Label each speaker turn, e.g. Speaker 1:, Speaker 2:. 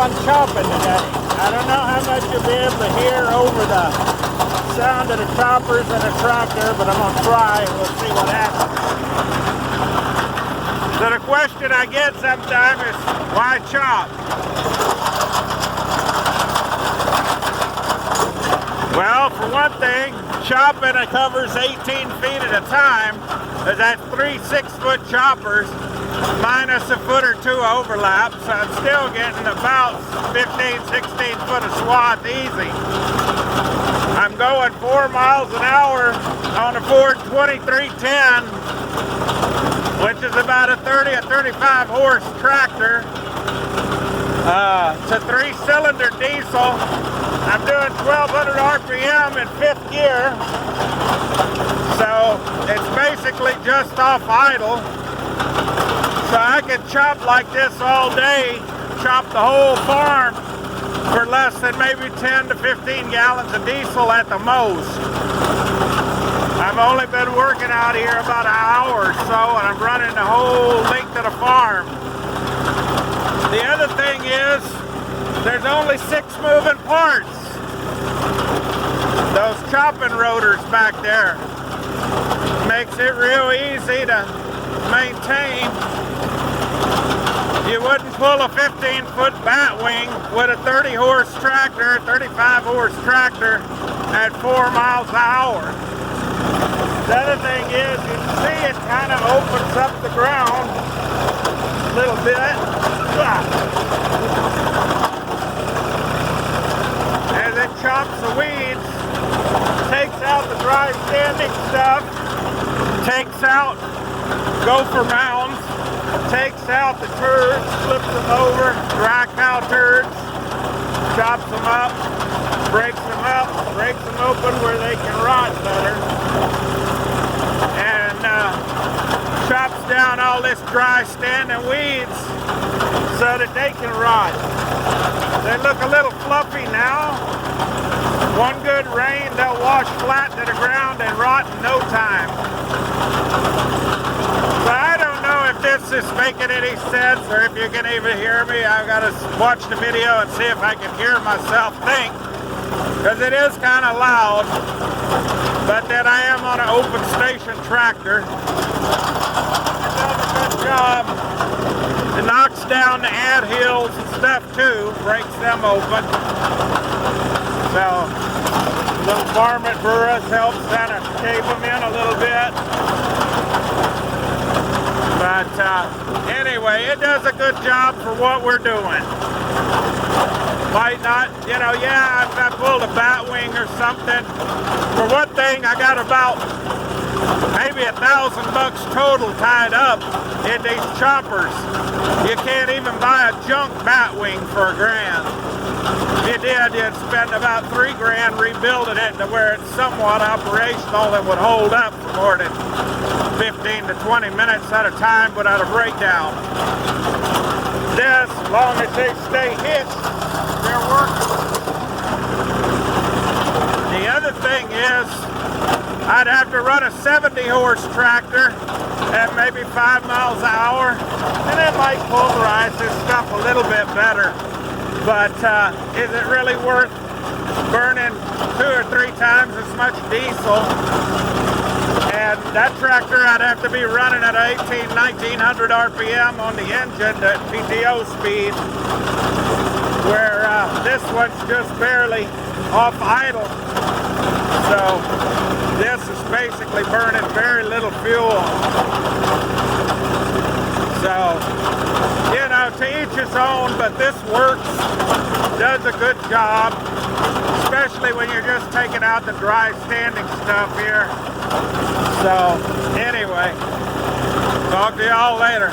Speaker 1: on chopping today. I don't know how much you'll be able to hear over the sound of the choppers and the tractor, but I'm gonna try and we'll see what happens. So the question I get sometimes is, why chop? Well, for one thing, chopping it covers 18 feet at a time. That's 3 6-foot choppers minus a foot or two overlap, so I'm still getting about 15, 16 foot of swath easy. I'm going 4 miles an hour on a Ford 2310, which is about a 30 or 35 horse tractor. It's a 3-cylinder diesel. I'm doing 1200 RPM in 5th gear, so it's basically just off idle. So I can chop like this all day, chop the whole farm for less than maybe 10 to 15 gallons of diesel at the most. I've only been working out here about an hour or so, and I'm running the whole length of the farm. The other thing is, there's only 6 moving parts. Those chopping rotors back there makes it real easy to maintain. You wouldn't pull a 15-foot batwing with a 30 horse tractor, 35 horse tractor at 4 miles an hour. The other thing is, you can see it kind of opens up the ground a little bit. As it chops the weeds, takes out the dry standing stuff, takes out gopher mounds, takes out the turds, flips them over, dry cow turds, chops them up, breaks them open where they can rot better, and chops down all this dry standing weeds so that they can rot. They look a little fluffy now. One good rain, they'll wash flat to the ground and rot in no time. So I don't know if this is making any sense or if you can even hear me. I've got to watch the video and see if I can hear myself think, because it is kind of loud. But then I am on an open station tractor. It does a good job. It knocks down the ant hills and stuff too, breaks them open. So, little varmint burrs helps kind of cave them in a little bit. But anyway, it does a good job for what we're doing. Might not, you know, yeah, if I pulled a batwing or something. For one thing, I got about maybe $1,000 total tied up in these choppers. You can't even buy a junk batwing for $1,000. If you did, you'd spend about $3 grand rebuilding it to where it's somewhat operational and would hold up for more than 15 to 20 minutes at a time without a breakdown. This, as long as they stay hitched, they're working. The other thing is, I'd have to run a 70 horse tractor at maybe 5 miles an hour, and it might pulverize this stuff a little bit better. But is it really worth burning 2 or 3 times as much diesel? And that tractor, I'd have to be running at 1900 RPM on the engine at PTO speed, where this one's just barely off idle. So this is basically burning very little fuel. So, you know, to each his own, but this works, does a good job, especially when you're just taking out the dry standing stuff here. So, anyway, talk to y'all later.